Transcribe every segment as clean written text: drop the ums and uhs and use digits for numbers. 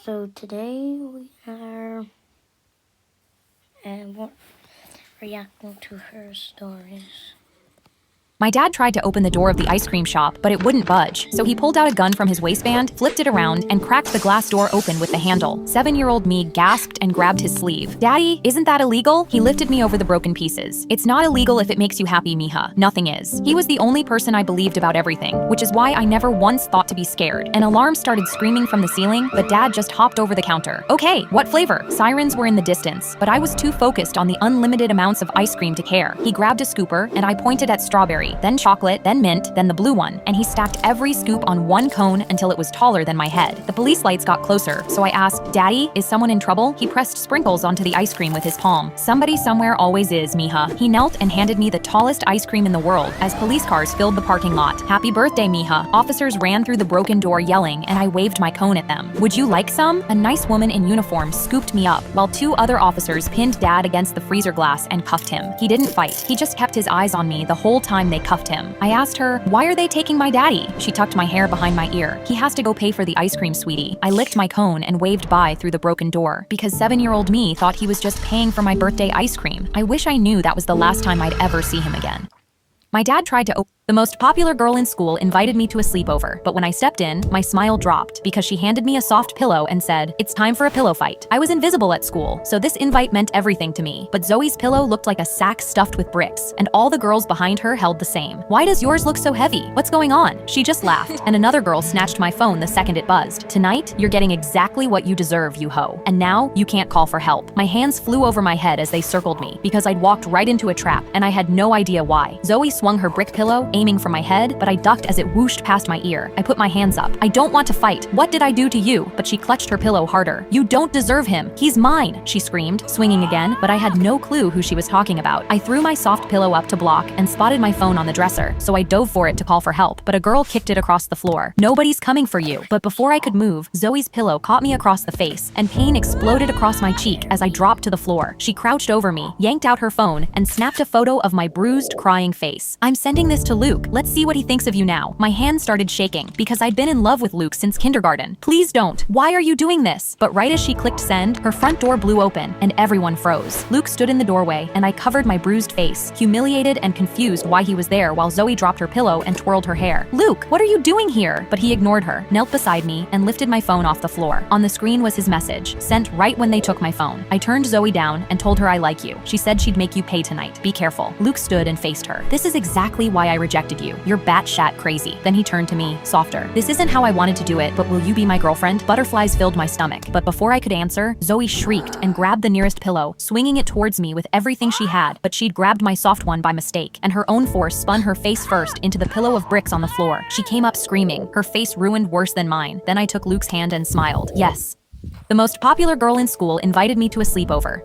So today we are reacting to her stories. My dad tried to open the door of the ice cream shop, but it wouldn't budge. So he pulled out a gun from his waistband, flipped it around, and cracked the glass door open with the handle. 7-year-old me gasped and grabbed his sleeve. "Daddy, isn't that illegal?" He lifted me over the broken pieces. "It's not illegal if it makes you happy, mija. Nothing is." He was the only person I believed about everything, which is why I never once thought to be scared. An alarm started screaming from the ceiling, but Dad just hopped over the counter. "Okay, what flavor?" Sirens were in the distance, but I was too focused on the unlimited amounts of ice cream to care. He grabbed a scooper, and I pointed at strawberry, then chocolate, then mint, then the blue one, and he stacked every scoop on one cone until it was taller than my head. The police lights got closer, so I asked, "Daddy, is someone in trouble?" He pressed sprinkles onto the ice cream with his palm. "Somebody somewhere always is, mija." He knelt and handed me the tallest ice cream in the world as police cars filled the parking lot. "Happy birthday, mija." Officers ran through the broken door yelling, and I waved my cone at them. "Would you like some?" A nice woman in uniform scooped me up, while 2 other officers pinned Dad against the freezer glass and cuffed him. He didn't fight. He just kept his eyes on me the whole time they cuffed him. I asked her, "Why are they taking my daddy?" She tucked my hair behind my ear. "He has to go pay for the ice cream, sweetie." I licked my cone and waved bye through the broken door, because 7-year-old me thought he was just paying for my birthday ice cream. I wish I knew that was the last time I'd ever see him again. My dad tried to open. The most popular girl in school invited me to a sleepover, but when I stepped in, my smile dropped because she handed me a soft pillow and said, "It's time for a pillow fight." I was invisible at school, so this invite meant everything to me, but Zoe's pillow looked like a sack stuffed with bricks, and all the girls behind her held the same. "Why does yours look so heavy? What's going on?" She just laughed, and another girl snatched my phone the second it buzzed. "Tonight, you're getting exactly what you deserve, you hoe. And now, you can't call for help." My hands flew over my head as they circled me, because I'd walked right into a trap, and I had no idea why. Zoe swung her brick pillow, aiming for my head, but I ducked as it whooshed past my ear. I put my hands up. "I don't want to fight. What did I do to you?" But she clutched her pillow harder. "You don't deserve him. He's mine," she screamed, swinging again, but I had no clue who she was talking about. I threw my soft pillow up to block and spotted my phone on the dresser, so I dove for it to call for help, but a girl kicked it across the floor. "Nobody's coming for you." But before I could move, Zoe's pillow caught me across the face, and pain exploded across my cheek as I dropped to the floor. She crouched over me, yanked out her phone, and snapped a photo of my bruised, crying face. "I'm sending this to Luke. Let's see what he thinks of you now." My hand started shaking because I'd been in love with Luke since kindergarten. "Please don't. Why are you doing this?" But right as she clicked send, her front door blew open and everyone froze. Luke stood in the doorway and I covered my bruised face, humiliated and confused why he was there while Zoe dropped her pillow and twirled her hair. "Luke, what are you doing here?" But he ignored her, knelt beside me, and lifted my phone off the floor. On the screen was his message, sent right when they took my phone. I turned Zoe down and told her I like you. She said she'd make you pay tonight. Be careful. Luke stood and faced her. "This is exactly why I rejected you. You're batshit crazy." Then he turned to me, softer. "This isn't how I wanted to do it, but will you be my girlfriend?" Butterflies filled my stomach, but before I could answer, Zoe shrieked and grabbed the nearest pillow, swinging it towards me with everything she had, but she'd grabbed my soft one by mistake, and her own force spun her face first into the pillow of bricks on the floor. She came up screaming, her face ruined worse than mine. Then I took Luke's hand and smiled. Yes. The most popular girl in school invited me to a sleepover.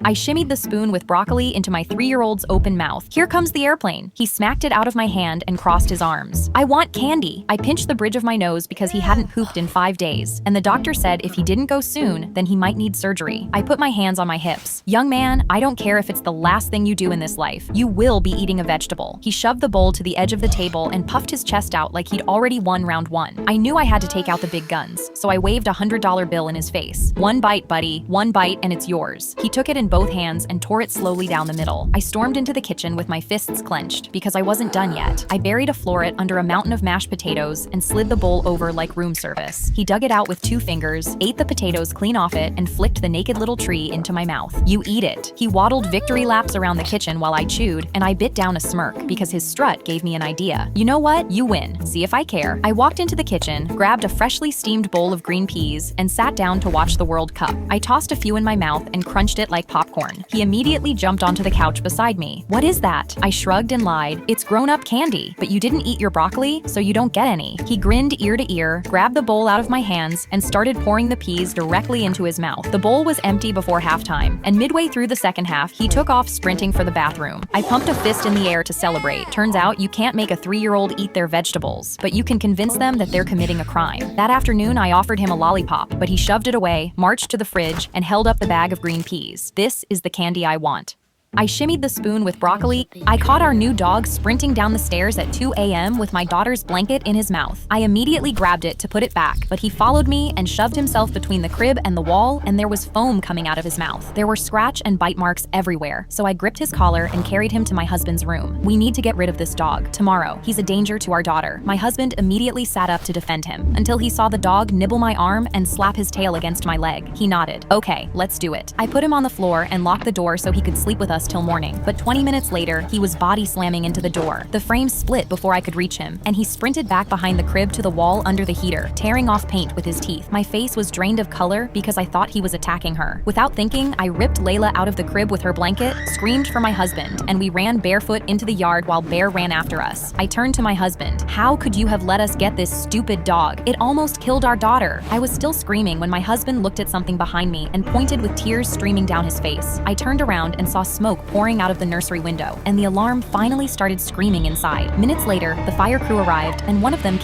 I shimmied the spoon with broccoli into my 3-year-old's open mouth. "Here comes the airplane." He smacked it out of my hand and crossed his arms. "I want candy." I pinched the bridge of my nose because he hadn't pooped in 5 days, and the doctor said if he didn't go soon, then he might need surgery. I put my hands on my hips. "Young man, I don't care if it's the last thing you do in this life. You will be eating a vegetable." He shoved the bowl to the edge of the table and puffed his chest out like he'd already won round 1. I knew I had to take out the big guns, so I waved a $100 bill in his face. "One bite, buddy. One bite and it's yours." He took it in both hands and tore it slowly down the middle. I stormed into the kitchen with my fists clenched because I wasn't done yet. I buried a floret under a mountain of mashed potatoes and slid the bowl over like room service. He dug it out with 2 fingers, ate the potatoes clean off it, and flicked the naked little tree into my mouth. "You eat it." He waddled victory laps around the kitchen while I chewed, and I bit down a smirk because his strut gave me an idea. "You know what? You win. See if I care." I walked into the kitchen, grabbed a freshly steamed bowl of green peas, and sat down to watch the World Cup. I tossed a few in my mouth and crunched it like popcorn. He immediately jumped onto the couch beside me. "What is that?" I shrugged and lied. "It's grown-up candy, but you didn't eat your broccoli, so you don't get any." He grinned ear to ear, grabbed the bowl out of my hands, and started pouring the peas directly into his mouth. The bowl was empty before halftime, and midway through the second half, he took off sprinting for the bathroom. I pumped a fist in the air to celebrate. Turns out you can't make a 3-year-old eat their vegetables, but you can convince them that they're committing a crime. That afternoon, I offered him a lollipop, but he shoved it away, marched to the fridge, and held up the bag of green peas. "This is the candy I want." I shimmied the spoon with broccoli. I caught our new dog sprinting down the stairs at 2 a.m. with my daughter's blanket in his mouth. I immediately grabbed it to put it back, but he followed me and shoved himself between the crib and the wall, and there was foam coming out of his mouth. There were scratch and bite marks everywhere, so I gripped his collar and carried him to my husband's room. We need to get rid of this dog tomorrow. He's a danger to our daughter. My husband immediately sat up to defend him until he saw the dog nibble my arm and slap his tail against my leg. He nodded. Okay, let's do it. I put him on the floor and locked the door so he could sleep with us till morning. But 20 minutes later, he was body slamming into the door. The frame split before I could reach him, and he sprinted back behind the crib to the wall under the heater, tearing off paint with his teeth. My face was drained of color because I thought he was attacking her. Without thinking, I ripped Layla out of the crib with her blanket, screamed for my husband, and we ran barefoot into the yard while Bear ran after us. I turned to my husband. How could you have let us get this stupid dog? It almost killed our daughter. I was still screaming when my husband looked at something behind me and pointed with tears streaming down his face. I turned around and saw smoke pouring out of the nursery window, and the alarm finally started screaming inside. Minutes later, the fire crew arrived, and one of them